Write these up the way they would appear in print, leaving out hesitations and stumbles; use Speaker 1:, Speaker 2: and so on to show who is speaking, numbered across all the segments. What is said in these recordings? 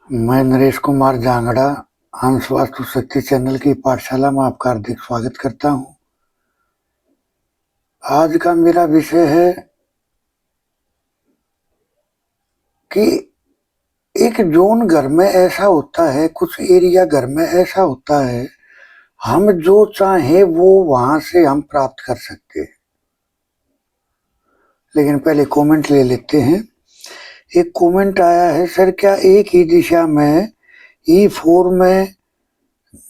Speaker 1: मैं नरेश कुमार जांगड़ा हंस वास्तु शक्ति चैनल की पाठशाला में आपका हार्दिक स्वागत करता हूं। आज का मेरा विषय है कि एक जोन घर में ऐसा होता है, कुछ एरिया घर में ऐसा होता है, हम जो चाहे वो वहां से हम प्राप्त कर सकते हैं। लेकिन पहले कमेंट ले लेते हैं। एक कमेंट आया है, सर क्या एक ही दिशा में E4 में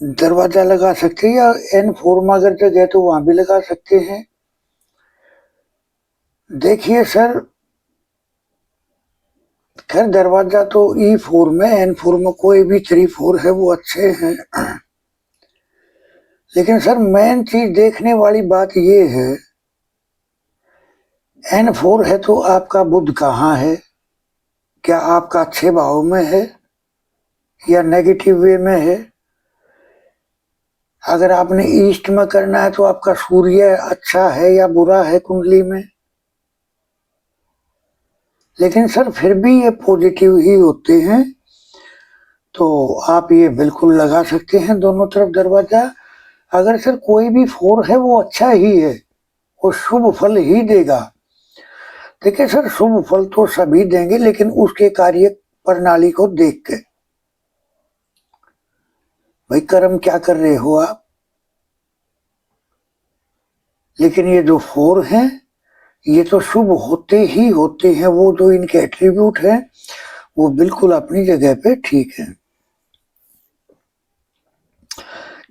Speaker 1: दरवाजा लगा सकते हैं या N4 में अगर जगह तो वहां भी लगा सकते हैं? देखिए सर, खैर दरवाजा तो E4 में N4 में कोई भी 3-4 है वो अच्छे हैं। लेकिन सर मेन चीज देखने वाली बात ये है, N4 है तो आपका बुध कहाँ है? क्या आपका अच्छे भाव में है या नेगेटिव वे में है? अगर आपने ईस्ट में करना है तो आपका सूर्य अच्छा है या बुरा है कुंडली में? लेकिन सर फिर भी ये पॉजिटिव ही होते हैं, तो आप ये बिल्कुल लगा सकते हैं दोनों तरफ दरवाजा। अगर सर कोई भी 4 है वो अच्छा ही है, वो शुभ फल ही देगा। देखिए सर, शुभ फल तो सभी देंगे लेकिन उसके कार्य प्रणाली को देख के। भाई कर्म क्या कर रहे हो आप? लेकिन ये जो 4 हैं ये तो शुभ होते ही होते हैं, वो जो इनके एट्रीब्यूट हैं वो बिल्कुल अपनी जगह पे ठीक है।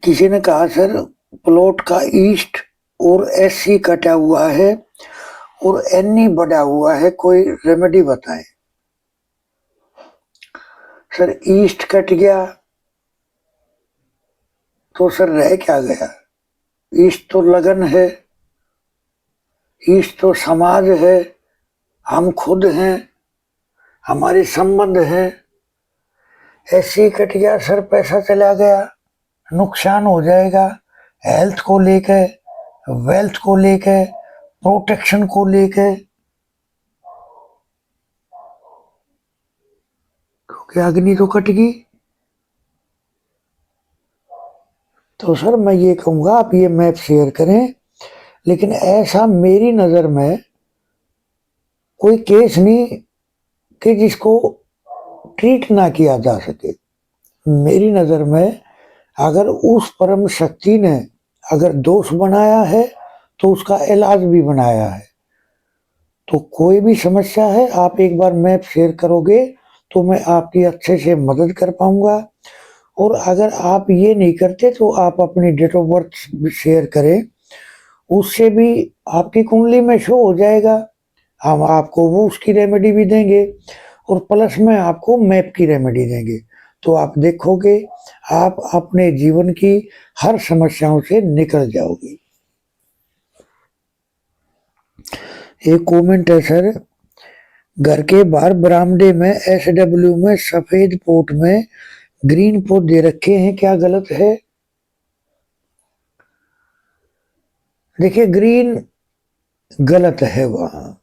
Speaker 1: किसी ने कहा सर प्लॉट का ईस्ट और SC कटा हुआ है और NE बढ़ा हुआ है, कोई रेमेडी बताएं। सर ईस्ट कट गया तो सर रह क्या गया? ईस्ट तो लगन है, ईस्ट तो समाज है, हम खुद हैं, हमारे संबंध हैं। ऐसे कट गया सर, पैसा चला गया, नुकसान हो जाएगा हेल्थ को लेके, वेल्थ को लेके, प्रोटेक्शन को लेके, क्योंकि अग्नि तो कट गई। तो सर मैं ये कहूंगा आप ये मैप शेयर करें, लेकिन ऐसा मेरी नजर में कोई केस नहीं कि जिसको ट्रीट ना किया जा सके। मेरी नजर में अगर उस परम शक्ति ने अगर दोष बनाया है तो उसका इलाज भी बनाया है। तो कोई भी समस्या है आप एक बार मैप शेयर करोगे तो मैं आपकी अच्छे से मदद कर पाऊंगा। और अगर आप ये नहीं करते तो आप अपनी डेट ऑफ बर्थ शेयर करें, उससे भी आपकी कुंडली में शो हो जाएगा। हम आपको वो उसकी रेमेडी भी देंगे और प्लस में आपको मैप की रेमेडी देंगे। तो आप देखोगे आप अपने जीवन की हर समस्याओं से निकल जाओगे। एक कमेंट है सर, घर के बाहर बरामदे में SW में सफेद पोट में ग्रीन पोट दे रखे हैं, क्या गलत है? देखिए ग्रीन गलत है वहां,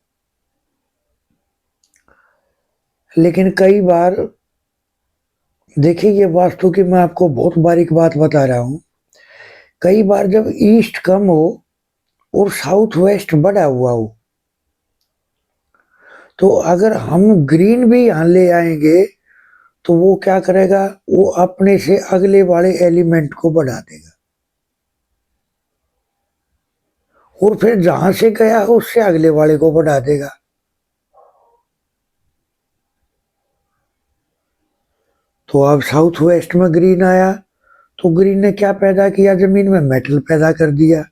Speaker 1: लेकिन कई बार देखिए ये वास्तु की मैं आपको बहुत बारीक बात बता रहा हूं। कई बार जब ईस्ट कम हो और साउथ वेस्ट बढ़ा हुआ हो, तो अगर हम ग्रीन भी यहां ले आएंगे तो वो क्या करेगा, वो अपने से अगले वाले एलिमेंट को बढ़ा देगा और फिर जहां से गया उससे अगले वाले को बढ़ा देगा। तो अब साउथ वेस्ट में ग्रीन आया तो ग्रीन ने क्या पैदा किया, जमीन में मेटल पैदा कर दिया,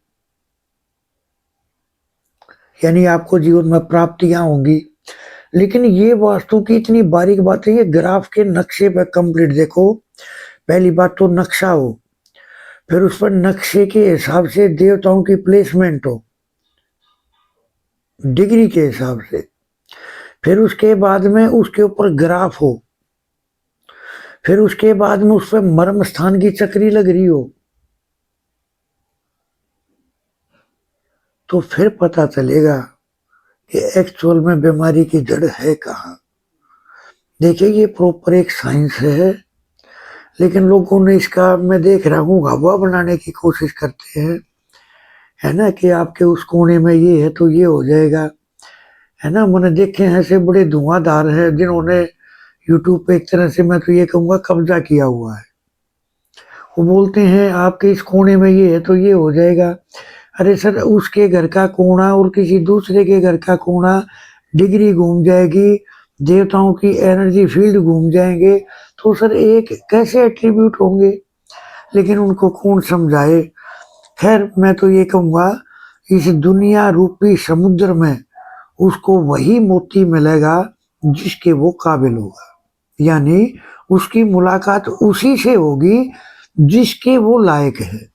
Speaker 1: यानी आपको जीवन में प्राप्तियां होंगी। लेकिन ये वास्तु की इतनी बारीक बातें, ये ग्राफ के नक्शे पे कंप्लीट देखो। पहली बात तो नक्शा हो, फिर उस पर नक्शे के हिसाब से देवताओं की प्लेसमेंट हो डिग्री के हिसाब से, फिर उसके बाद में उसके ऊपर ग्राफ हो, फिर उसके बाद में उस पर मर्म स्थान की चक्री लग रही हो, तो फिर पता चलेगा कि एक्चुअल में बीमारी की जड़ है कहाँ। देखिए ये प्रॉपर एक साइंस है, लेकिन लोगों ने इसका, मैं देख रहा हूँ, हवा बनाने की कोशिश करते हैं, है ना, कि आपके उस कोने में ये है तो ये हो जाएगा, है ना। मैंने देखे हैं ऐसे बड़े धुआंधार है जिन्होंने यूट्यूब पे एक तरह से मैं तो ये कहूँगा कब्जा किया हुआ है। वो बोलते हैं आपके इस कोने में ये है तो ये हो जाएगा। अरे सर, उसके घर का कोना और किसी दूसरे के घर का कोना डिग्री घूम जाएगी, देवताओं की एनर्जी फील्ड घूम जाएंगे, तो सर एक कैसे एट्रीब्यूट होंगे? लेकिन उनको कौन समझाए। खैर मैं तो ये कहूँगा, इस दुनिया रूपी समुद्र में उसको वही मोती मिलेगा जिसके वो काबिल होगा, यानी उसकी मुलाकात उसी से होगी जिसके वो लायक है,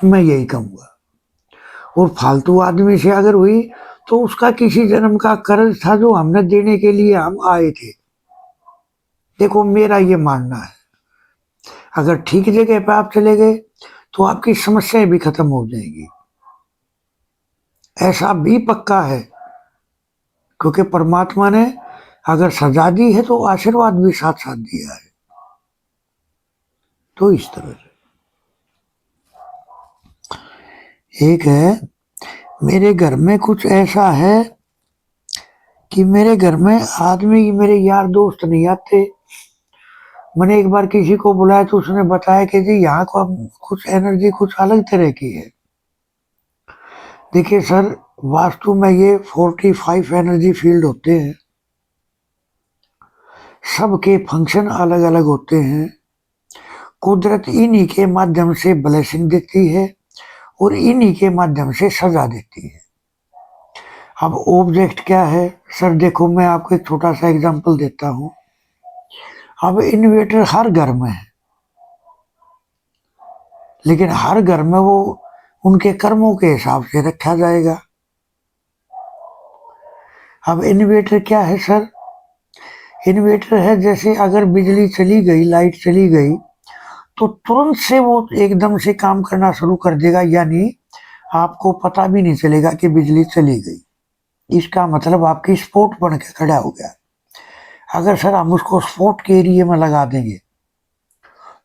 Speaker 1: मैं यही कहूँगा। और फालतू आदमी से अगर हुई तो उसका किसी जन्म का कर्ज था जो हमने देने के लिए हम आए थे। देखो मेरा ये मानना है, अगर ठीक जगह पे आप चले गए तो आपकी समस्याएं भी खत्म हो जाएंगी, ऐसा भी पक्का है। क्योंकि परमात्मा ने अगर सजा दी है तो आशीर्वाद भी साथ साथ दिया है। तो इस तरह से एक है, मेरे घर में कुछ ऐसा है कि मेरे घर में आदमी, मेरे यार दोस्त नहीं आते। मैंने एक बार किसी को बुलाया तो उसने बताया कि जी यहाँ को कुछ एनर्जी कुछ अलग तरह की है। देखिए सर, वास्तु में ये 45 एनर्जी फील्ड होते हैं, सबके फंक्शन अलग अलग होते हैं। कुदरत इन्हीं के माध्यम से ब्लेसिंग देती है और इन्हीं के माध्यम से सजा देती है। अब ऑब्जेक्ट क्या है सर, देखो मैं आपको एक छोटा सा एग्जांपल देता हूँ। अब इन्वेटर हर घर में है, लेकिन हर घर में वो उनके कर्मों के हिसाब से रखा जाएगा। अब इन्वेटर क्या है सर, इन्वेटर है जैसे अगर बिजली चली गई, लाइट चली गई, तो तुरंत से वो एकदम से काम करना शुरू कर देगा, यानी आपको पता भी नहीं चलेगा कि बिजली चली गई। इसका मतलब आपकी स्पॉट बन के खड़ा हो गया। अगर सर हम उसको स्पॉट के एरिया में लगा देंगे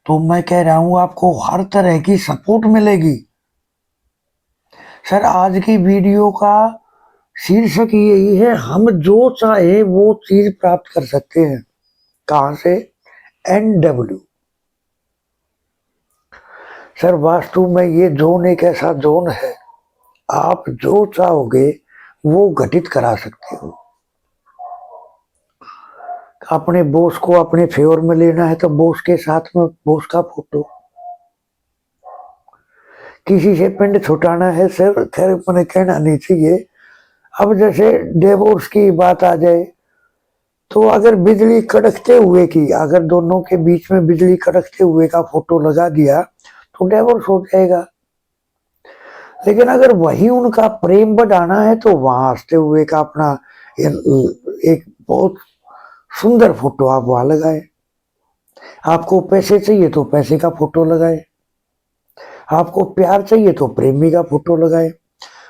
Speaker 1: तो मैं कह रहा हूं आपको हर तरह की सपोर्ट मिलेगी। सर आज की वीडियो का शीर्षक यही है, हम जो चाहे वो चीज प्राप्त कर सकते हैं। कहां से? NW। सर वास्तु में ये जोन एक ऐसा जोन है, आप जो चाहोगे वो घटित करा सकते हो। अपने बॉस को अपने फेवर में लेना है तो बॉस के साथ में बॉस का फोटो, किसी से पिंड छुटाना है सर, खैर मैंने कहना नहीं चाहिए। अब जैसे डिवोर्स की बात आ जाए तो अगर बिजली कड़कते हुए की, अगर दोनों के बीच में बिजली कड़कते हुए का फोटो लगा दिया तो डिवोर्स हो जाएगा। लेकिन अगर वही उनका प्रेम बढ़ाना है तो वहां हंसते हुए का अपना एक बहुत सुंदर फोटो आप वहां लगाए। आपको पैसे चाहिए तो पैसे का फोटो लगाए, आपको प्यार चाहिए तो प्रेमी का फोटो लगाए,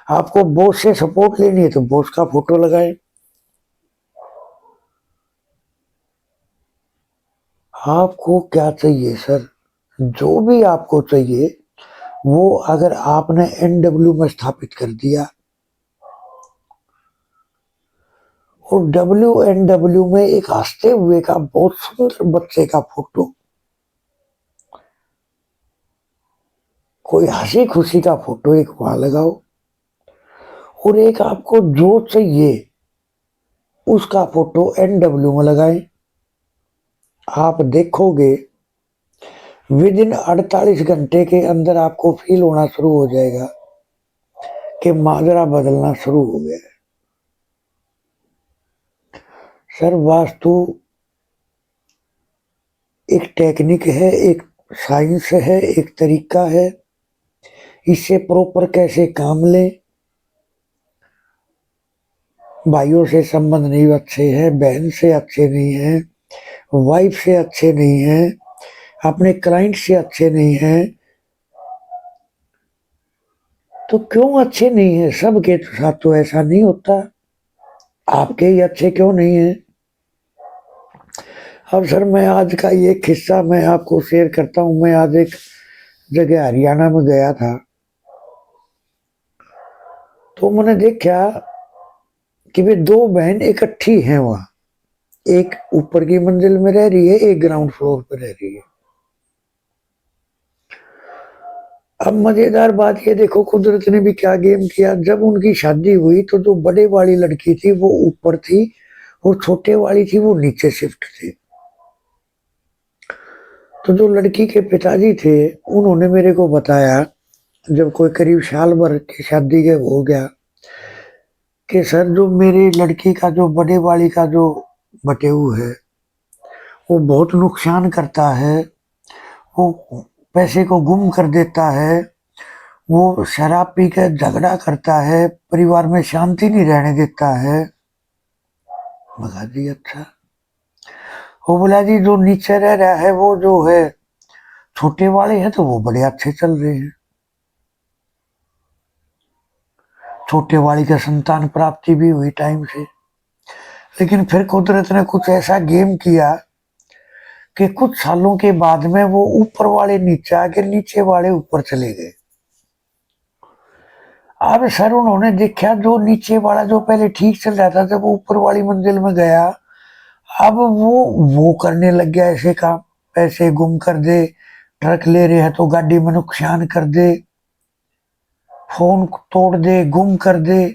Speaker 1: आपको बॉस से सपोर्ट लेनी है तो बॉस का फोटो लगाए। आपको क्या चाहिए सर, जो भी आपको चाहिए वो अगर आपने NW में स्थापित कर दिया, और WNW में एक हंसते हुए का बहुत सुंदर बच्चे का फोटो, कोई हंसी खुशी का फोटो एक वहां लगाओ, और एक आपको जो चाहिए उसका फोटो NW में लगाएं। आप देखोगे विद इन 48 घंटे के अंदर आपको फील होना शुरू हो जाएगा कि माजरा बदलना शुरू हो गया है। सर वास्तु एक टेक्निक है, एक साइंस है, एक तरीका है, इससे प्रॉपर कैसे काम लें। भाइयों से संबंध नहीं अच्छे हैं, बहन से अच्छे नहीं हैं, वाइफ से अच्छे नहीं हैं, अपने क्लाइंट से अच्छे नहीं हैं, तो क्यों अच्छे नहीं है? सबके साथ तो ऐसा नहीं होता, आपके ही अच्छे क्यों नहीं है? अब सर मैं आज का ये किस्सा मैं आपको शेयर करता हूँ। मैं आज एक जगह हरियाणा में गया था, तो मैंने देखा कि वे दो बहन इकट्ठी हैं वहाँ। एक ऊपर की मंजिल में रह रही है, एक ग्राउंड फ्लोर पर रह रही है। अब मजेदार बात ये देखो, कुदरत ने भी क्या गेम किया। जब उनकी शादी हुई तो जो बड़े वाली लड़की थी वो ऊपर थी और छोटे वाली थी वो नीचे शिफ्ट थी। तो जो लड़की के पिताजी थे उन्होंने मेरे को बताया, जब कोई करीब साल भर की शादी के हो गया, कि सर जो मेरी लड़की का जो बड़े वाली का जो बटेऊ है वो बहुत नुकसान करता है, वो पैसे को गुम कर देता है, वो शराब पी कर झगड़ा करता है, परिवार में शांति नहीं रहने देता है। मगा जी अच्छा। वो बोला जी जो नीचे रह रहा है वो जो है छोटे वाले हैं तो वो बड़े अच्छे चल रहे हैं, छोटे वाली का संतान प्राप्ति भी हुई टाइम से। लेकिन फिर कुदरत ने कुछ ऐसा गेम किया कि कुछ सालों के बाद में वो ऊपर वाले नीचे आके नीचे वाले ऊपर चले गए। अब सर उन्होंने देखा जो नीचे वाला जो पहले ठीक चल रहा था, जब वो ऊपर वाली मंजिल में गया अब वो करने लग गया ऐसे काम, पैसे गुम कर दे, ट्रक ले रहे हैं तो गाड़ी में नुकसान कर दे, फोन तोड़ दे, गुम कर दे,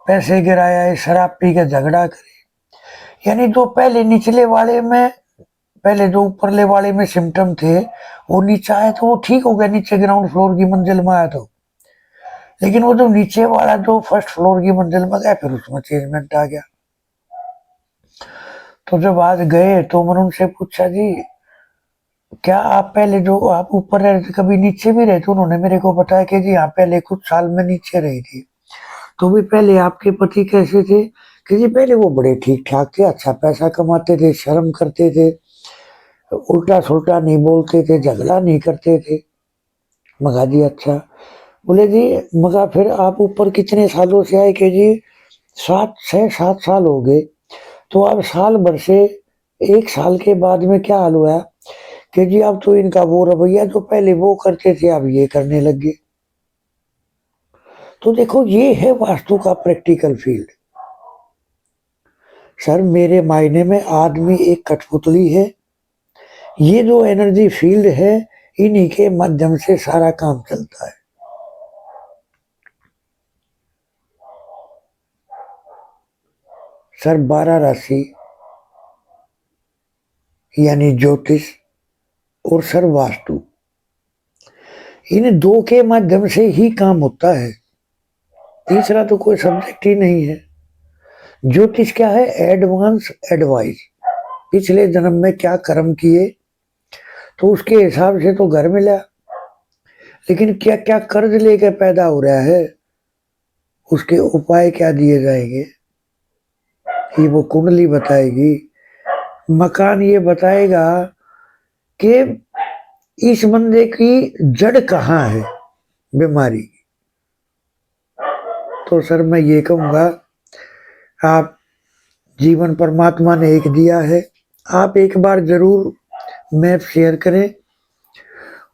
Speaker 1: पैसे गिराया है, शराब पी के झगड़ा करे। यानी जो पहले निचले वाले में, पहले जो ऊपरले वाले में सिम्टम थे वो नीचे आए तो वो ठीक हो गया, नीचे ग्राउंड फ्लोर की मंजिल में आया तो। लेकिन वो जो नीचे वाला जो फर्स्ट फ्लोर की मंजिल में गया फिर उसमें चेंजमेंट आ गया। तो जब आज गए तो मैंने उनसे पूछा, जी क्या आप पहले जो आप ऊपर रह रहे थे कभी नीचे भी रहे थे? उन्होंने मेरे को बताया कि जी हाँ पहले कुछ साल में नीचे रही थी। तो भी पहले आपके पति कैसे थे? कि जी पहले वो बड़े ठीक ठाक थे, अच्छा पैसा कमाते थे, शर्म करते थे, उल्टा सुल्टा नहीं बोलते थे, झगड़ा नहीं करते थे। मगा जी अच्छा। बोले जी मगा फिर आप ऊपर कितने सालों से आए? कि जी 7 साल हो गए। तो अब साल भर से 1 साल के बाद में क्या हाल हुआ कि जी अब तो इनका वो रवैया जो पहले वो करते थे अब ये करने लग गए। तो देखो ये है वास्तु का प्रैक्टिकल फील्ड। सर मेरे मायने में आदमी एक कठपुतली है, ये जो एनर्जी फील्ड है इन्हीं के माध्यम से सारा काम चलता है। सर 12 राशि यानी ज्योतिष और सर वास्तु, इन दो के माध्यम से ही काम होता है, तीसरा तो कोई सब्जेक्ट ही नहीं है। ज्योतिष क्या है? एडवांस एडवाइस, पिछले जन्म में क्या कर्म किए तो उसके हिसाब से तो घर मिला, लेकिन क्या क्या कर्ज लेके पैदा हो रहा है उसके उपाय क्या दिए जाएंगे ये वो कुंडली बताएगी। मकान ये बताएगा कि इस बंदे की जड़ कहाँ है बीमारी की। तो सर मैं ये कहूँगा, आप जीवन परमात्मा ने एक दिया है, आप एक बार जरूर मैप शेयर करें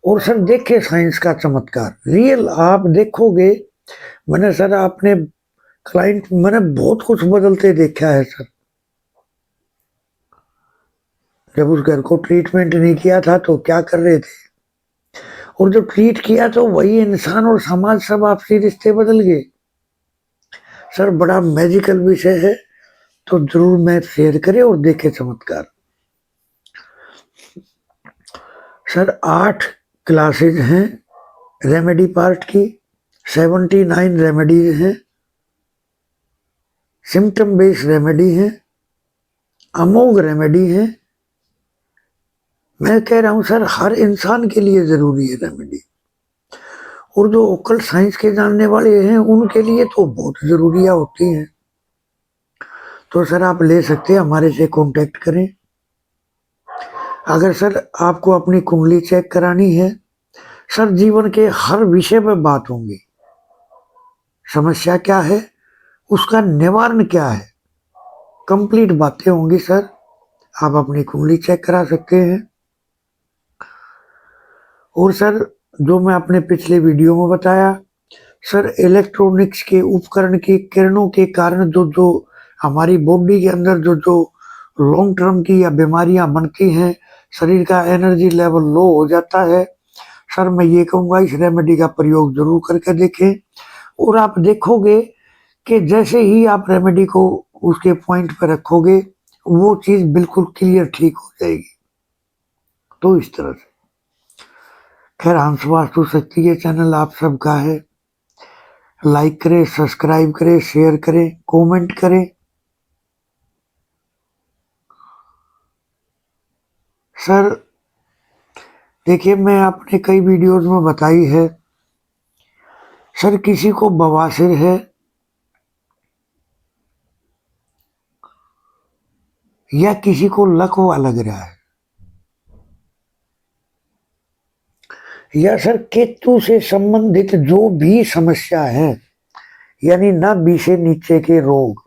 Speaker 1: और सर देखें साइंस का चमत्कार रियल आप देखोगे। मैंने सर आपने क्लाइंट मैंने बहुत कुछ बदलते देखा है सर। जब उस घर को ट्रीटमेंट नहीं किया था तो क्या कर रहे थे, और जब ट्रीट किया तो वही इंसान और समाज सब आपसी रिश्ते बदल गए। सर बड़ा मैजिकल विषय है, तो जरूर मैं शेयर करें और देखे चमत्कार। सर 8 क्लासेज हैं रेमेडी पार्ट की, 79 रेमेडीज हैं, सिम्टम बेस्ड रेमेडी है, अमोघ रेमेडी है। मैं कह रहा हूं सर हर इंसान के लिए जरूरी है रेमेडी, और जो ओकल साइंस के जानने वाले हैं उनके लिए तो बहुत जरूरियां होती हैं। तो सर आप ले सकते हैं, हमारे से कांटेक्ट करें। अगर सर आपको अपनी कुंडली चेक करानी है, सर जीवन के हर विषय पर बात होंगी, समस्या क्या है, उसका निवारण क्या है, कंप्लीट बातें होंगी सर। आप अपनी कुंडली चेक करा सकते हैं। और सर जो मैं अपने पिछले वीडियो में बताया, सर इलेक्ट्रॉनिक्स के उपकरण की किरणों के कारण जो हमारी बॉडी के अंदर जो लॉन्ग टर्म की या बीमारियां बनती हैं, शरीर का एनर्जी लेवल लो हो जाता है, सर मैं ये कहूँगा इस रेमेडी का प्रयोग जरूर करके देखें। और आप देखोगे कि जैसे ही आप रेमेडी को उसके पॉइंट पर रखोगे, वो चीज़ बिल्कुल क्लियर ठीक हो जाएगी। तो इस तरह से खैर हंस वास्तु शक्ति ये चैनल आप सबका है। लाइक करें, सब्सक्राइब करें, शेयर करें, कमेंट करें। सर देखिए, मैं अपने कई वीडियोस में बताई है, सर किसी को बवासीर है या किसी को लकवा लग रहा है, या सर केतु से संबंधित जो भी समस्या है, यानी ना बी से नीचे के रोग,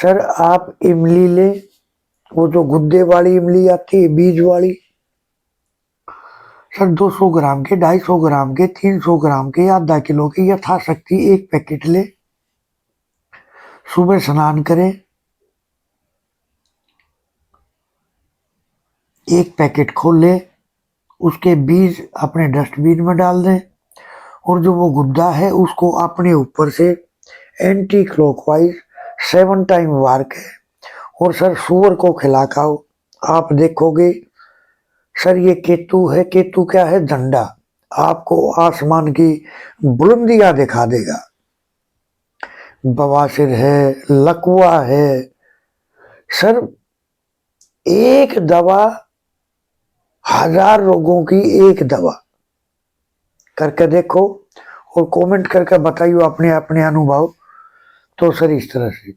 Speaker 1: सर आप इमली ले, वो जो गुद्दे वाली इमली आती है बीज वाली, सर 200 ग्राम के, 250 ग्राम के, 300 ग्राम के या आधा किलो के यथाशक्ति एक पैकेट ले, सुबह स्नान करें, एक पैकेट खोल ले, उसके बीज अपने डस्टबिन में डाल दें, और जो वो गुद्दा है उसको अपने ऊपर से एंटी क्लॉकवाइज 7 टाइम वार के, और सर सूअर को खिला खाओ। आप देखोगे सर ये केतु है, केतु क्या है, झंडा, आपको आसमान की बुलंदियां दिखा देगा। बवासीर है, लकवा है, सर एक दवा 1000 रोगों की एक दवा। करके देखो और कमेंट करके बताइए अपने अपने अनुभव। तो सर इस तरह से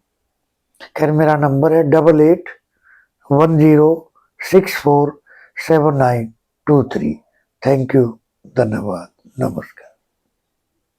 Speaker 1: खैर मेरा नंबर है 8810647923। थैंक यू, धन्यवाद, नमस्कार।